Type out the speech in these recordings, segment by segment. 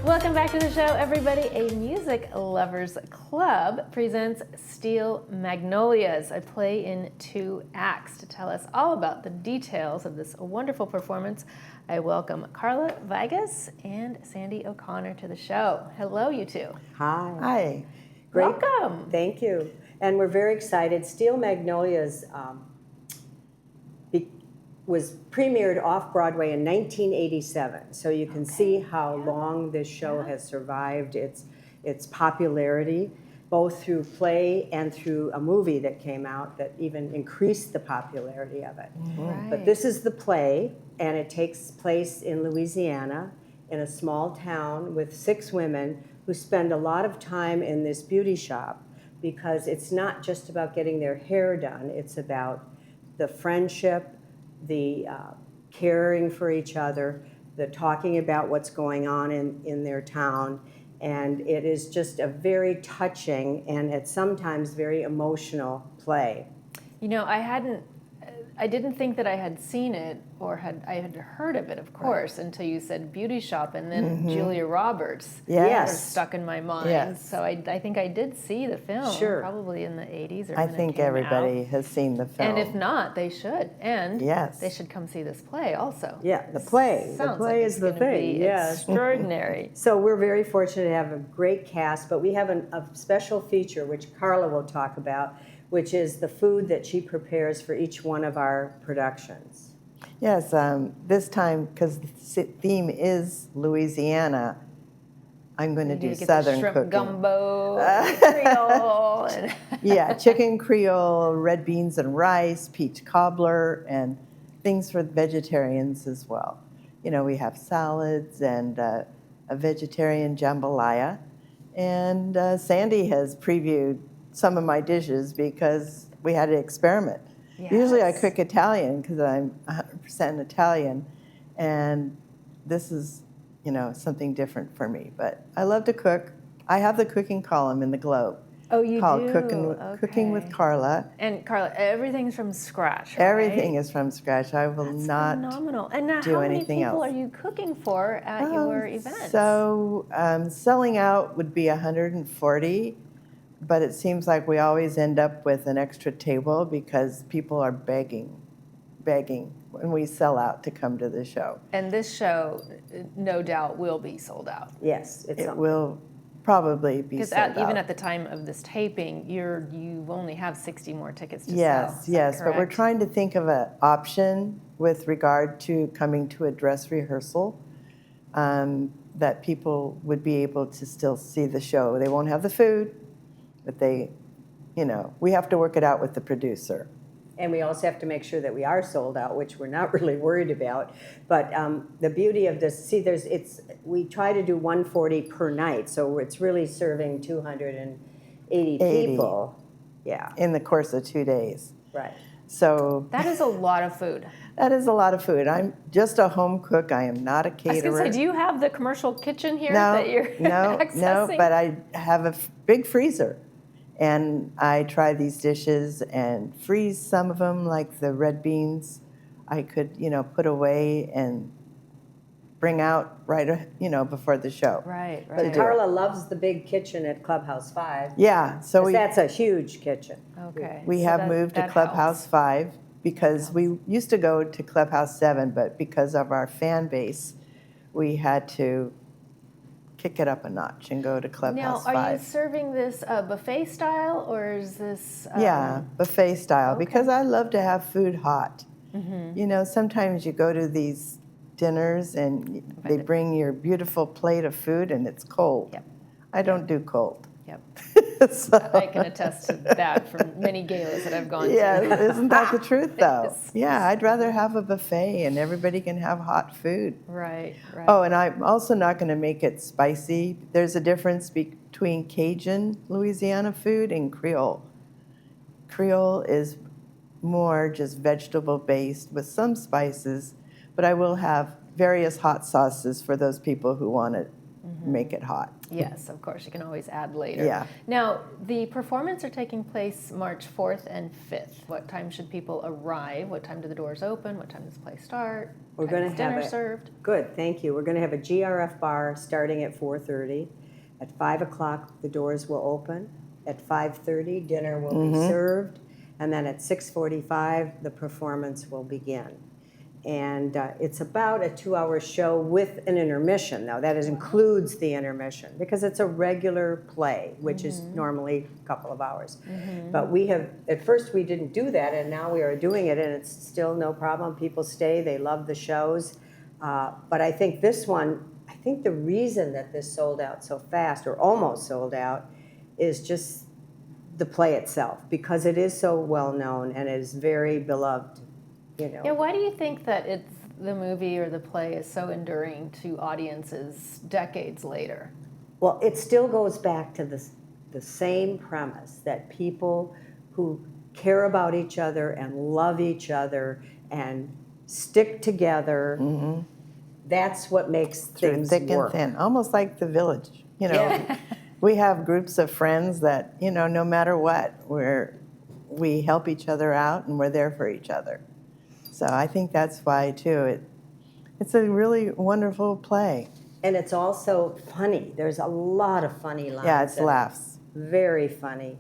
Welcome back to the show, everybody. A Music Lovers Club presents Steel Magnolias, a play in 2 acts. To tell us all about the details of this wonderful performance, I welcome Carla Vigas and Sandy O'Connor to the show. Hello, you two. Hi. Hi. Great. Welcome. Thank you. And we're very excited. Steel Magnolias was premiered off-Broadway in 1987. So you can see how long this show has survived its popularity, both through play and through a movie that came out that even increased the popularity of it. Right. But this is the play, and it takes place in Louisiana, in a small town with 6 women who spend a lot of time in this beauty shop, because it's not just about getting their hair done, it's about the friendship, the caring for each other, the talking about what's going on in their town. And it is just a very touching and at sometimes very emotional play. You know, I didn't think that I had seen it, or I had heard of it, of course, until you said beauty shop, and then Julia Roberts Yes. sort of stuck in my mind. Yes. So I think I did see the film, Sure. probably in the 80s or I when it think came everybody out. has seen the film. And if not, they should. And Yes. they should come see this play also. Yeah, the play. The Sounds play like is it's the gonna thing, be yes. extraordinary. So we're very fortunate to have a great cast, but we have a special feature, which Carla will talk about, which is the food that she prepares for each one of our productions. Yes, this time, because the theme is Louisiana, I'm going to You do get the Southern shrimp cooking. gumbo, Creole, and Yeah, chicken Creole, red beans and rice, peach cobbler, and things for vegetarians as well. You know, we have salads and a vegetarian jambalaya. And Sandy has previewed some of my dishes because we had to experiment. Usually I Yes. cook Italian because I'm 100% Italian, and this is, you know, something different for me. But I love to cook. I have the cooking column in the Globe. Oh, you called do? Cooking with Okay. Carla. And Carla, everything's from scratch, right? Everything is from scratch. I will That's not phenomenal. And now, do how many anything people else. are you cooking for at your events? So selling out would be 140, but it seems like we always end up with an extra table because people are begging when we sell out to come to the show. And this show, no doubt, will be sold out. Yes, It will probably be Because sold out. even at the time of this taping, you only have 60 more tickets to sell. Yes, Is that yes, but we're correct? trying to think of an option with regard to coming to a dress rehearsal, that people would be able to still see the show. They won't have the food, but they, you know, we have to work it out with the producer. and we also have to make sure that we are sold out, which we're not really worried about. But the beauty of this, we try to do 140 per night, so it's really serving 280 people. Yeah, In the course of 2 days. right. So That is a lot of food. that is a lot of food. I'm just a home cook. I am not a I was caterer. going to say, do you have the commercial kitchen here No, that you're no, accessing? but I have a big freezer. And I try these dishes and freeze some of them, like the red beans. I could, you know, put away and bring out right, you know, before the show. Right, But right. Carla loves the big kitchen at Clubhouse 5. Yeah, so 'cause that's a huge kitchen. Okay. we so have that- moved to that Clubhouse helps. 5 because we used to go to Clubhouse 7, but because of our fan base, we had to kick it up a notch and go to Now, Clubhouse are 5. you serving this buffet style, or is this... Yeah, buffet style, okay. because I love to have food hot. Mm-hmm. You know, sometimes you go to these dinners and they bring your beautiful plate of food and it's cold. Yep. I don't do cold. Yep. So, I can attest to that from many galas that I've gone yeah, to. isn't that the truth though? Yes. Yeah, I'd rather have a buffet and everybody can have hot food. Right, right. Oh, and I'm also not going to make it spicy. There's a difference between Cajun Louisiana food and Creole. Creole is more just vegetable based with some spices, but I will have various hot sauces for those people who want it make it hot. Yes, of course, you can always add later. Yeah. Now, the performances are taking place March 4th and 5th. What time should people arrive? What time do the doors open? What time does the play start? We're going to have dinner it. served? Good, thank you. We're going to have a GRF bar starting at 4:30. At 5 o'clock, the doors will open. At 5:30, dinner will be served. And then at 6:45, the performance will begin. And it's about a 2-hour show with an intermission. Now, that includes the intermission because it's a regular play, which is normally a couple of hours. But we have, at first we didn't do that, and now we are doing it, and it's still no problem. People stay, they love the shows. But I think this one, I think the reason that this sold out so fast, or almost sold out, is just the play itself, because it is so well known and it is very beloved. You know. Yeah, why do you think that the movie or the play is so enduring to audiences decades later? Well, it still goes back to the same premise that people who care about each other and love each other and stick together, that's what makes things thick work. and thin, almost like the Village. You know, we have groups of friends that, you know, no matter what, we help each other out and we're there for each other. So I think that's why, too, it's a really wonderful play. And it's also funny. There's a lot of funny lines. Yeah, it's laughs. Very funny.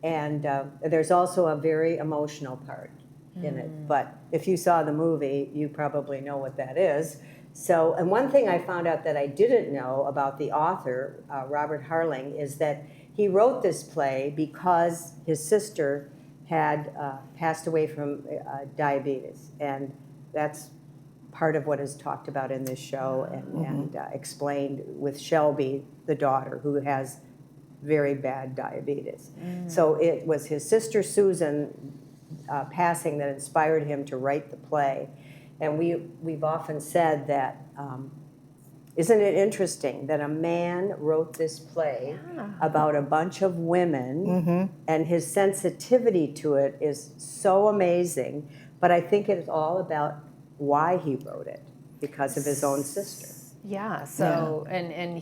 And there's also a very emotional part in it. But if you saw the movie, you probably know what that is. So, and one thing I found out that I didn't know about the author, Robert Harling, is that he wrote this play because his sister had passed away from diabetes, and that's part of what is talked about in this show and explained with Shelby, the daughter, who has very bad diabetes. So it was his sister Susan passing that inspired him to write the play, and we've often said that isn't it interesting that a man wrote this play about a bunch of women, and his sensitivity to it is so amazing, but I think it is all about why he wrote it, because of his own sister. Yeah, so, and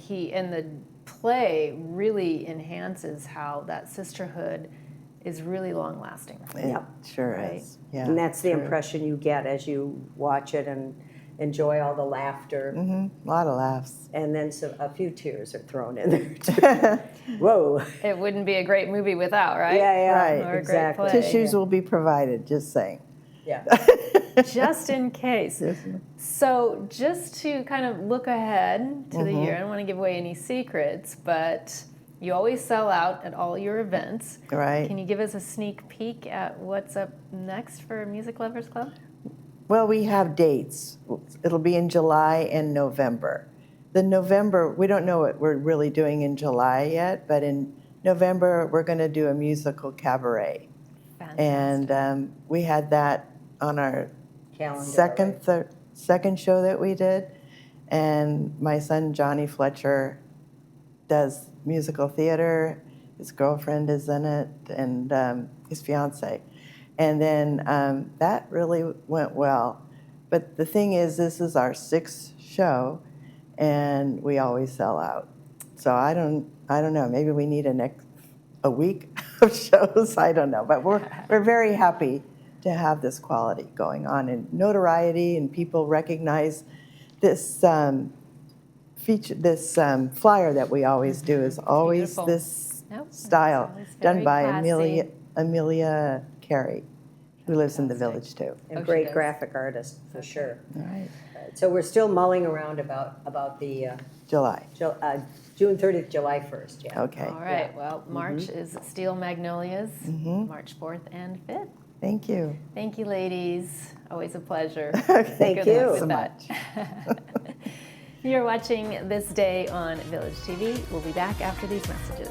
the play really enhances how that sisterhood is really long-lasting. It sure Right. is. Yeah, And that's the true. impression you get as you watch it and enjoy all the laughter. A lot of laughs. And then a few tears are thrown in there, too. Whoa. It wouldn't be a great movie without, right? Yeah, Right, Or a exactly. great play. Tissues will be provided, just saying. Yeah. Just in case. So just to kind of look ahead to the year, I don't want to give away any secrets, but you always sell out at all your events. Right. Can you give us a sneak peek at what's up next for Music Lovers Club? Well, we have dates. It'll be in July and November. The November, we don't know what we're really doing in July yet, but in November, we're going to do a musical cabaret. Fantastic. And we had that on our Calendar. second show that we did. And my son, Johnny Fletcher, does musical theater. His girlfriend is in it, and his fiance. And then that really went well. But the thing is, this is our 6th show, and we always sell out. So I don't know. Maybe we need a week of shows. I don't know. But we're very happy to have this quality going on, and notoriety, and people recognize this flyer that we always do is always beautiful. this Nope, style, it's always done very by classy. Amelia Carey, who lives in the Fantastic. Village too. And Oh, she great does. graphic artist, for sure. All right, So we're still mulling around about the July. June 30th, July 1st, yeah. Okay. All right. Well, March is Steel Magnolias, March 4th and 5th. Thank you. Thank you, ladies. Always a pleasure. Thank Good you. luck with so that. You're watching This Day on Village TV. We'll be back after these messages.